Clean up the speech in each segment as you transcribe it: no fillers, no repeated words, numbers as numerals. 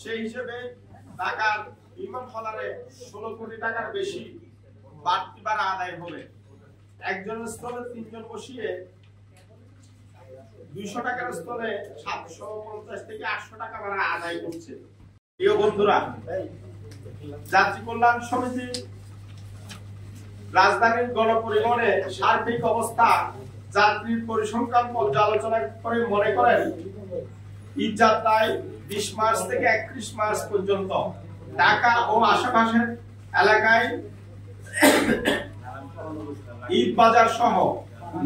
সেই হিসেবে ঢাকার বিমান হলারে 16 কোটি টাকার বেশি বাড়তি ভাড়া আদায় হবে। একজনের স্থলে 3 জন বসিয়ে 200 টাকার স্থলে 750 থেকে 800 টাকা ভাড়া আদায় করছে। প্রিয় বন্ধুরা, যাত্রী কল্যাণ সমিতি রাজধানীর গণপরিবহনে সার্বিক অবস্থা, যাত্রীর পরিসংখ্যান পর্যালোচনা করে মনে করেন ঈদ যাত্রায় 20 মার্চ থেকে 31 মার্চ পর্যন্ত ঢাকা ও আশেপাশের এলাকায় ঈদ বাজার সহ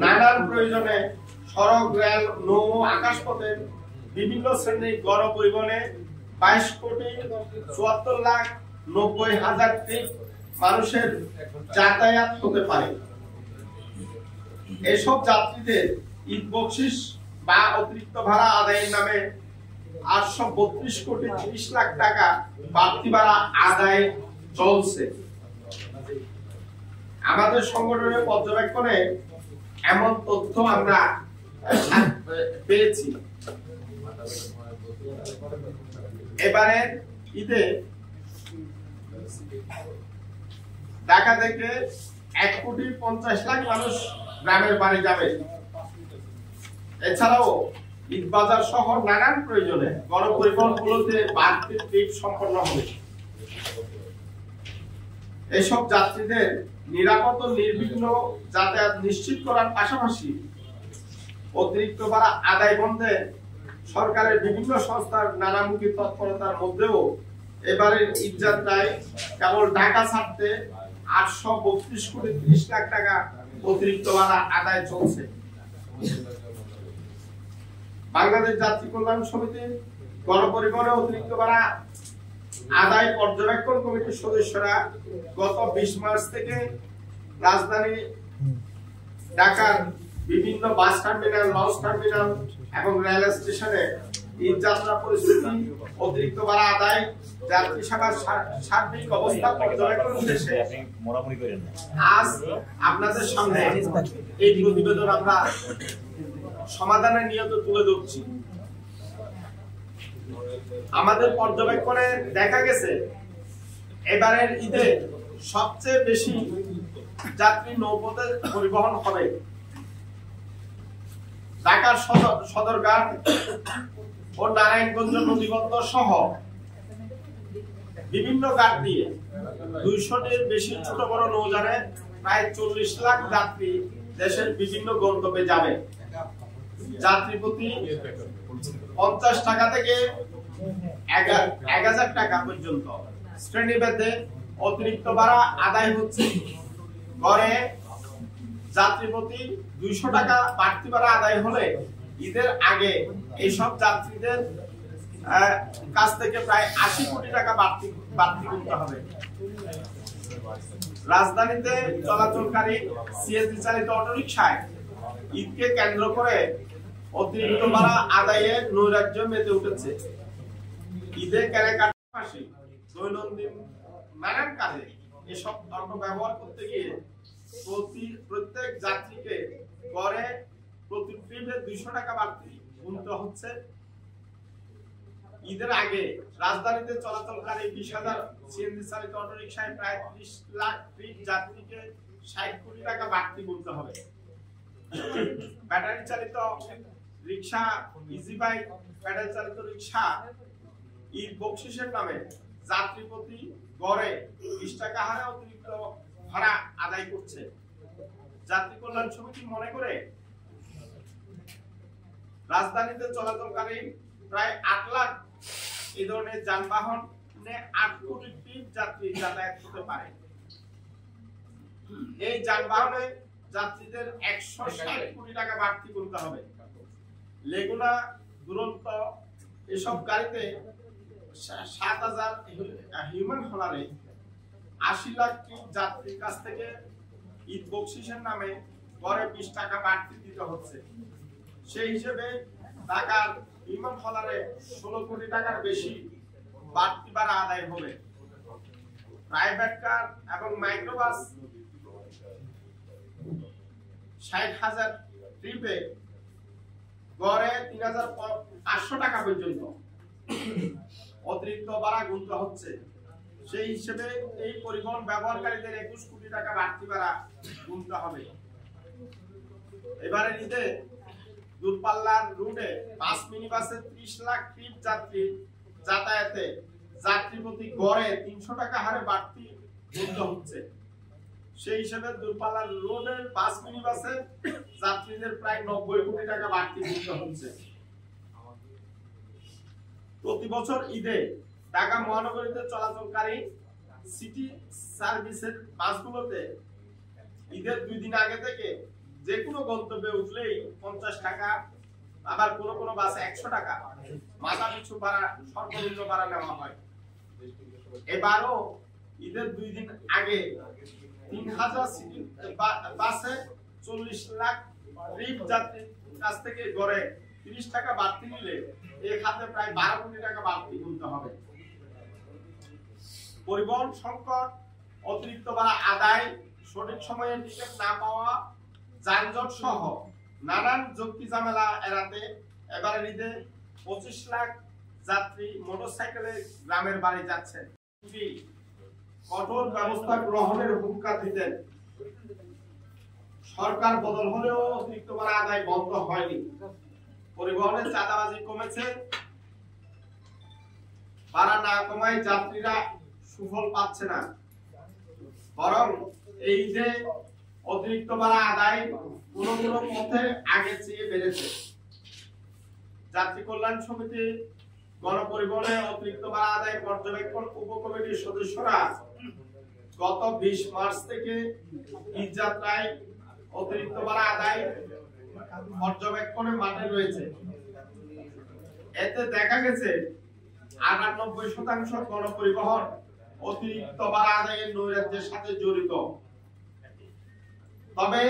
নানান প্রয়োজনে সড়ক, রেল, নৌ, আকাশপথের বিভিন্ন শ্রেণীর গণপরিবহনে 22,74,90,000 ট্রিপ মানুষের যাতায়াত হতে পারে। এসব যাত্রীদের ঈদ বকশিস বা অতিরিক্ত ভাড়া আদায়ের নামে 832,30,00,000 টাকা বাড়তি ভাড়া আদায় চলছে। আমাদের সংগঠনের পর্যবেক্ষণে এমন তথ্য আমরা পেয়েছি। এবারে ঈদে ঢাকা থেকে 1,50,00,000 মানুষ গ্রামের বাড়ি যাবে। এছাড়াও ঈদ বাজার সহ নানান প্রয়োজনে গণপরিবহনগুলোতে বাড়তি ট্রিপ সম্পন্ন হবে। এসব যাত্রীদের নিরাপদ ও নির্বিঘ্ন যাতায়াত নিশ্চিত করার পাশাপাশি অতিরিক্ত ভাড়া আদায় বন্ধে সরকারের বিভিন্ন সংস্থার নানামুখী তৎপরতার মধ্যেও এবারের ঈদ যাত্রায় কেবল ঢাকা ছাড়তে 832,30,00,000 টাকা অতিরিক্ত ভাড়া আদায় চলছে। বাংলাদেশ যাত্রী কল্যাণ সমিতি গণপরিবহনে অতিরিক্ত ভাড়া আদায় পর্যবেক্ষণ কমিটির সদস্যরা গত 20 মার্চ থেকে রাজধানী ঢাকার বিভিন্ন বাস টার্মিনাল, লঞ্চ টার্মিনাল এবং রেল স্টেশনে ঈদ যাত্রা পরিস্থিতি, অতিরিক্ত ভাড়া আদায়, যাত্রী সেবার সার্বিক অবস্থা পর্যবেক্ষণ উদ্দেশ্যে আজ আপনাদের সামনে এই প্রতিবেদন আমরা সমাধানের নিয়ত তুলে ধরছি। আমাদের পর্যবেক্ষণে দেখা গেছে এবারের ঈদে সবচেয়ে বেশি যাত্রী নৌপথে পরিবহন হবে। ঢাকার সদরঘাট ও নারায়ণগঞ্জ নদীবন্দর সহ বিভিন্ন ঘাট দিয়ে 200-টির বেশি ছোট বড় নৌযানে প্রায় 40 লাখ যাত্রী দেশের বিভিন্ন গন্তব্যে যাবে। যাত্রী প্রতি 50 টাকা থেকে 1,000 টাকা পর্যন্ত শ্রেণীভেদে অতিরিক্ত ভাড়া আদায় হচ্ছে। গড়ে যাত্রী প্রতি 200 টাকা বাড়তি ভাড়া আদায় হলে ঈদের আগে এইসব যাত্রীদের কাছ থেকে প্রায় 80 কোটি টাকা বাড়তি করতে হবে। রাজধানীতে চলাচলকারী সিএনজি চালিত অটোরিকশায় ঈদকে কেন্দ্র করে অতিরিক্ত ভাড়া আদায়ে নৈরাজ্য মেতে উঠেছে। ঈদের কেনাকাটার পাশাপাশি দৈনন্দিন নানান কাজে এসব অটো ব্যবহার করতে গিয়ে প্রত্যেক যাত্রীকে গড়ে প্রতি ট্রিপে 200 টাকা বাড়তি গুনতে হচ্ছে। ঈদের আগে রাজধানীতে চলাচলকারী 20,000 সিএনজি চালিত অটোরিকশায় প্রায় 30 লাখ ট্রিপ যাত্রীকে 60 কোটি টাকা বাড়তি গুনতে হবে। ব্যাটারি চালিত রিক্সা, ইজি বাইক, প্যাডেল চালিত রিক্সা ঈদ বকশিসের নামে যাত্রী প্রতি গড়ে 20 টাকা হারে অতিরিক্ত ভাড়া আদায় করছে। যাত্রী কল্যাণ সমিতি মনে করে রাজধানীতে চলাচলকারী প্রায় 8 লাখ এই ধরনের যানবাহনে 8 কোটি ট্রিপ যাত্রী যাতায়াত করতে পারে। এই যানবাহনে যাত্রীদের 160 কোটি টাকা বাড়তি করতে হবে। লেগুনা, দুরন্ত এসব গাড়িতে 7,000 হিউম্যান হলারে 80 লাখ যাত্রীর কাছ থেকে ঈদ বকশিসের নামে গড়ে 20 টাকা বাড়তি দিতে হচ্ছে। সেই হিসেবে ঢাকার হিউম্যান হলারে 16 কোটি টাকার বেশি বাড়তি ভাড়া আদায় হবে। প্রাইভেট কার এবং মাইক্রোবাস 60,000 ট্রিপে গড়ে 3,500 টাকা পর্যন্ত অতিরিক্ত ভাড়া গুনতে হচ্ছে। সেই হিসেবে এই পরিবহন ব্যবহারকারীদের 21 কোটি টাকা বাড়তি ভাড়া গুনতে হবে। এবারে ঈদে দূরপাল্লার রুটে বাস মিনি বাসে 30 লাখ ট্রিপ যাত্রী যাতায়াতে যাত্রী প্রতি গড়ে 300 টাকা হারে বাড়তি গুনতে হচ্ছে। সেই হিসেবে দূরপাল্লার রোডের বাস মিনি বাসে যাত্রীদের প্রায় 90 কোটি টাকা বাড়তি গুনতে হচ্ছে। প্রতি বছর ঈদে ঢাকা মহানগরীতে চলাচলকারী সিটি সার্ভিসের বাসগুলোতে ঈদের 2 দিন আগে থেকে যে কোনো গন্তব্যে উঠলেই 50 টাকা, আবার কোন কোন বাসে 100 টাকা মাথা পিছু ভাড়া সর্বনিম্ন ভাড়া নেওয়া হয়। এবারও ঈদের 2 দিন আগে 3000 সিটি বাসে 40 লাখ ট্রিপ যাত্রীর কাছ থেকে গড়ে 30 টাকা বাড়তি নিলে এই খাতে প্রায় 12 কোটি টাকা বাড়তি গুনতে হবে। পরিবহন সংকট, অতিরিক্ত ভাড়া আদায়, সঠিক সময়ে টিকিট না পাওয়া, যানজট সহ নানান যুক্তি ঝামেলা এড়াতে এবারে ঈদে 25 লাখ যাত্রী মোটরসাইকেলে গ্রামের বাড়ি যাচ্ছেন। কঠোর ব্যবস্থা গ্রহণের হুঙ্কার দিতেন। সরকার বদল হলেও অতিরিক্ত ভাড়া আদায় বন্ধ হয়নি। পরিবহনের চাঁদাবাজি কমেছে, ভাড়া না কমায় যাত্রীরা সুফল পাচ্ছে না, বরং এই যে অতিরিক্ত ভাড়া আদায় কোন কোন পথে আগে চেয়ে বেড়েছে। যাত্রী কল্যাণ সমিতি গণপরিবহনে অতিরিক্ত ভাড়া আদায় পর্যবেক্ষণ উপকমিটির সদস্যরা গত 20 মার্চ থেকে ঈদ যাত্রায় অতিরিক্ত ভাড়া আদায় পর্যবেক্ষণে মাঠে রয়েছে। এতে দেখা গেছে 98% গণপরিবহন অতিরিক্ত ভাড়া আদায়ের নৈরাজ্যের সাথে জড়িত। তবে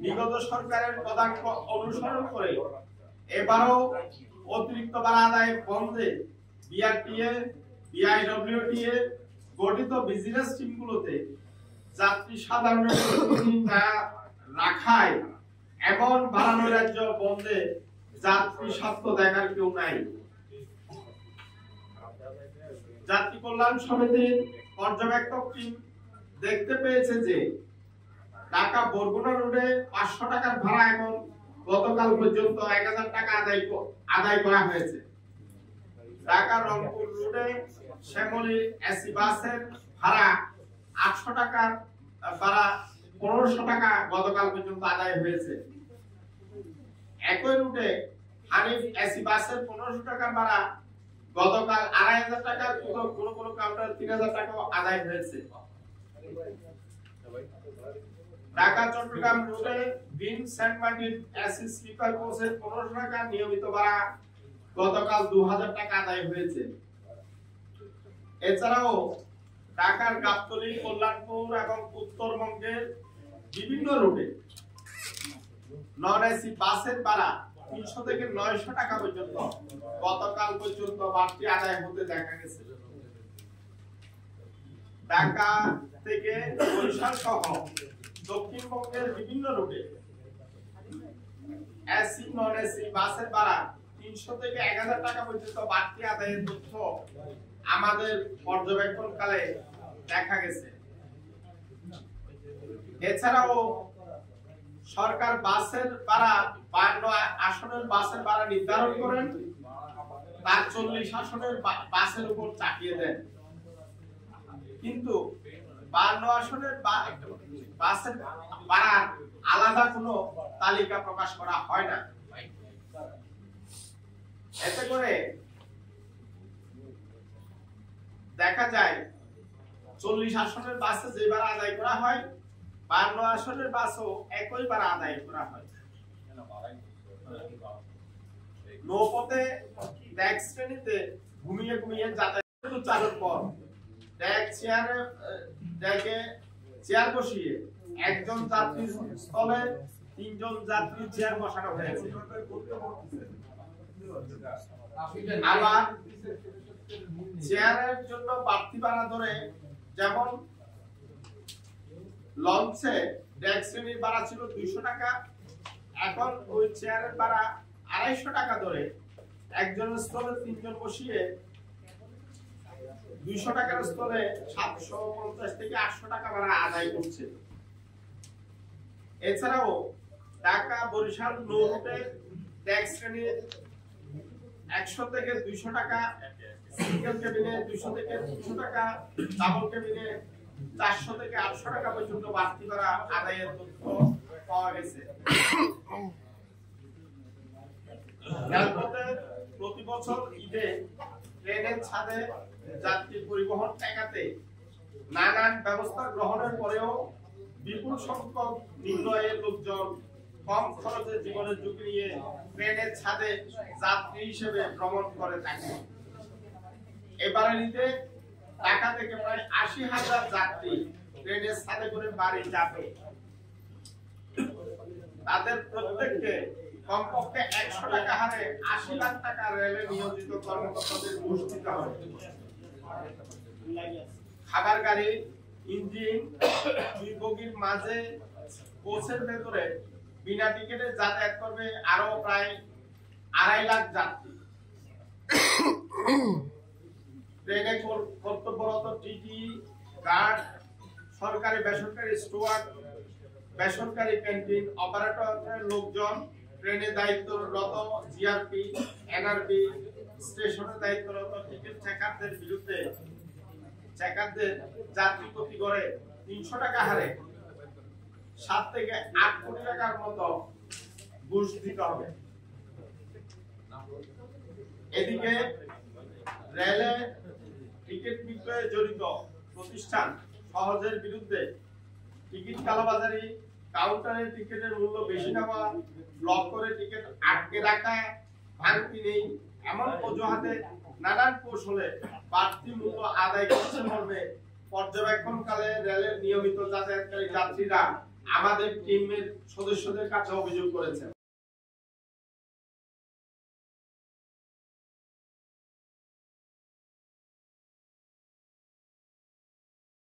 বিগত সরকারের পদাঙ্ক অনুসরণ করে এবারও অতিরিক্ত ভাড়া আদায় বন্ধে বিআরটিএ, বিআইডব্লিউটিএ গঠিত বিজিনেস টিমগুলোতে যাত্রী সাধারণের প্রতিনিধি না রাখায় এমন ভাড়া নৈরাজ্য বন্ধে যাত্রী স্বার্থ দেখার কেউ নাই। যাত্রী কল্যাণ সমিতির পর্যবেক্ষক টিম দেখতে পেয়েছে যে ঢাকা বরগুনা রোডে 500 টাকার ভাড়া এখন গতকাল পর্যন্ত 1000 টাকা আদায় করা হয়েছে। ঢাকা রংপুর রোডে শ্যামলী এসি বাসের ভাড়া 800 টাকার ভাড়া 1500 টাকা গতকাল পর্যন্ত আদায় হয়েছে। একই রুটে হানিফ এসি বাসের 1500 টাকার ভাড়া গতকাল 2500 টাকা, কোন কোন কাউন্টার 3000 টাকা আদায় হয়েছে। ঢাকা চট্টগ্রাম রুটে বিন সেন্ট মার্টিন এসি স্লিপার কোচের 1500 টাকা নিয়মিত ভাড়া গতকাল 2000 টাকা আদায় হয়েছে। এছাড়াও ঢাকার গাবতলী, কল্যাণপুর এবং উত্তরবঙ্গের বিভিন্ন রুটে নন এসি বাসের ভাড়া 300 থেকে 900 টাকা পর্যন্ত গতকাল পর্যন্ত বাড়তি আদায় হতে দেখা গেছে। ঢাকা থেকে বরিশাল সহ দক্ষিণবঙ্গের বিভিন্ন রুটে এসি নন এসি বাসের ভাড়া 300 থেকে 1000 টাকা পর্যন্ত বাড়তি আদায়ের তথ্য আমাদের পর্যবেক্ষণকালে দেখা গেছে। এছাড়াও সরকার বাসের ভাড়া 52 আসনের বাসের ভাড়া নির্ধারণ করেন, তার 40 আসনের বাসের উপর চাপিয়ে দেন। কিন্তু 52 আসনের বাসের ভাড়া আলাদা কোনো তালিকা প্রকাশ করা হয় না। এতে করে দেখা যায় 40 আসনের বাসে যে ভাড়া আদায় করা হয় 52 আসনের বাসও একই ভাড়া আদায় করা হয়। নৌপথে ডেক শ্রেণীতে ঘুমিয়ে ঘুমিয়ে যাতায়াত চালুর পর ডেকে চেয়ার বসিয়ে একজন যাত্রীর স্থলে 3 জন যাত্রী চেয়ার বসানো হয়েছে। আবার চেয়ারের জন্য বাড়তি ভাড়া ধরে, যেমন লঞ্চে ডেক শ্রেণীর ভাড়া ছিল 200 টাকা, এখন ওই চেয়ারের ভাড়া 250 টাকা ধরে একজনের স্থলে 3 জন বসিয়ে 200 টাকার স্থলে 750 থেকে 800 টাকা ভাড়া আদায় করছে। এছাড়াও ঢাকা বরিশাল নৌ রুটে ট্যাক্স শ্রেণীর 100 থেকে 200 টাকা, সিঙ্গেল কেবিনে 200 থেকে 300 টাকা, ডাবল কেবিনে 400 থেকে 800 টাকা পর্যন্ত বাড়তি ভাড়া আদায়ের তথ্য পাওয়া গেছে। রেলপথে প্রতি বছর ঈদে ট্রেনের ছাদে যাত্রী পরিবহন ঠেকাতে নানান ব্যবস্থা গ্রহণের পরেও বিপুল সংখ্যক নিম্ন আয়ের লোকজন কম খরচে জীবনের ঝুঁকি নিয়ে ট্রেনের ছাদে যাত্রী হিসেবে ভ্রমণ করে থাকে। এবারে ঈদে ঢাকা থেকে প্রায় 80,000 যাত্রী ট্রেনের ছাদে করে বাড়ি যাবে। তাদের প্রত্যেককে কমপক্ষে 100 টাকা হারে 80 লাখ টাকা রেলে নিয়োজিত কর্মকর্তাদের ঘুষ দিতে হবে। খাবার গাড়ি, ইঞ্জিন, 2 বগির মাঝে কোচের ভেতরে বিনা টিকিটে যাতায়াত করবে আরো প্রায় 2.5 লাখ যাত্রী। ট্রেনে কর্তব্যরত টিটি, গার্ড, সরকারি বেসরকারি স্টুয়ার্ড, বেসরকারি ক্যান্টিন অপারেটরের লোকজন, ট্রেনে দায়িত্বরত জিআরপি, এনআরবি, স্টেশনে দায়িত্বরত টিকিট চেকারদের বিরুদ্ধে চেকারদের যাত্রী প্রতি গড়ে 300 টাকা হারে 7 থেকে 8 কোটি টাকার মতো ঘুষ দিতে হবে। এদিকে রেলে টিকিট বিক্রয়ে জড়িত প্রতিষ্ঠান সহজের বিরুদ্ধে টিকিট কালোবাজারি, কাউন্টারে টিকিটের মূল্য বেশি নেওয়া, ব্লক করে টিকিট আটকে রাখা, ভাঙতি নেই এমন অজুহাতে নানান কৌশলে বাড়তি মূল্য আদায় করছে মর্মে পর্যবেক্ষণকালে রেলের নিয়মিত যাতায়াতকারী যাত্রীরা আমাদের টিমের সদস্যদের কাছে অভিযোগ করেছেন।